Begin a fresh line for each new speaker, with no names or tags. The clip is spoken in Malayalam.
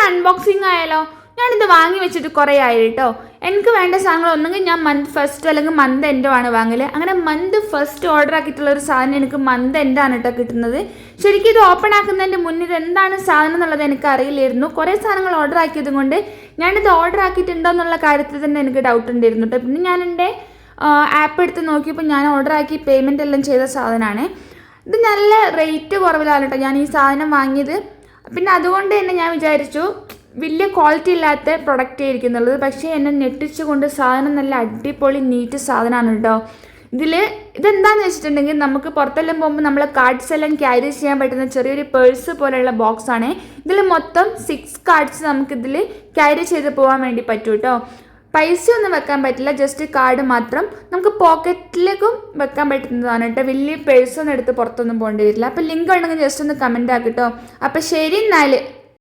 അൺബോക്സിങ് ആയാലോ? ഞാനിത് വാങ്ങി വെച്ചിട്ട് കുറേ ആയി കേട്ടോ. എനിക്ക് വേണ്ട സാധനങ്ങൾ ഒന്നെങ്കിൽ ഞാൻ മന്ത് ഫസ്റ്റ് അല്ലെങ്കിൽ മന്ത് എൻഡോ ആണ് വാങ്ങൽ. അങ്ങനെ മന്ത് ഫസ്റ്റ് ഓർഡർ ആക്കിയിട്ടുള്ള ഒരു സാധനം എനിക്ക് മന്ത് എൻഡാണ് കേട്ടോ കിട്ടുന്നത്. ശരിക്കും ഇത് ഓപ്പൺ ആക്കുന്നതിൻ്റെ മുന്നിൽ എന്താണ് സാധനം എന്നുള്ളത് എനിക്ക് അറിയില്ലായിരുന്നു. കുറേ സാധനങ്ങൾ ഓർഡർ ആക്കിയത് കൊണ്ട് ഞാനിത് ഓർഡർ ആക്കിയിട്ടുണ്ടോ എന്നുള്ള കാര്യത്തിൽ തന്നെ എനിക്ക് ഡൗട്ട് ഉണ്ടായിരുന്നു കേട്ടോ. പിന്നെ ഞാൻ എൻ്റെ ആപ്പ് എടുത്ത് നോക്കിയപ്പോൾ ഞാൻ ഓർഡർ ആക്കി പേയ്മെൻ്റ് എല്ലാം ചെയ്ത സാധനമാണ്. ഇത് നല്ല റേറ്റ് കുറവിലാണ് കേട്ടോ ഞാൻ ഈ സാധനം വാങ്ങിയത്. പിന്നെ അതുകൊണ്ട് തന്നെ ഞാൻ വിചാരിച്ചു വലിയ ക്വാളിറ്റി ഇല്ലാത്ത പ്രൊഡക്റ്റ് ആയിരിക്കും എന്നുള്ളത്. പക്ഷേ എന്നെ ഞെട്ടിച്ചുകൊണ്ട് സാധനം നല്ല അടിപൊളി നീറ്റ് സാധനമാണ് കേട്ടോ. ഇതെന്താണെന്ന് വെച്ചിട്ടുണ്ടെങ്കിൽ നമുക്ക് പുറത്തെല്ലാം പോകുമ്പോൾ നമ്മൾ കാർഡ്സ് എല്ലാം ക്യാരി ചെയ്യാൻ പറ്റുന്ന ചെറിയൊരു പേഴ്സ് പോലെയുള്ള ബോക്സാണ്. ഇതിൽ മൊത്തം 6 കാർഡ്സ് നമുക്കിതിൽ ക്യാരി ചെയ്ത് പോകാൻ വേണ്ടി പറ്റും കേട്ടോ. പൈസ ഒന്നും വെക്കാൻ പറ്റില്ല, ജസ്റ്റ് കാർഡ് മാത്രം. നമുക്ക് പോക്കറ്റിലേക്കും വെക്കാൻ പറ്റുന്നതാണ് കേട്ടോ. വലിയ പേഴ്സൊന്നും എടുത്ത് പുറത്തൊന്നും പോകേണ്ടി വരില്ല. അപ്പോൾ ലിങ്ക് ഉണ്ടെങ്കിൽ ജസ്റ്റ് ഒന്ന് കമൻറ്റ് ആക്കിട്ടോ. അപ്പോൾ ശരി എന്നാൽ.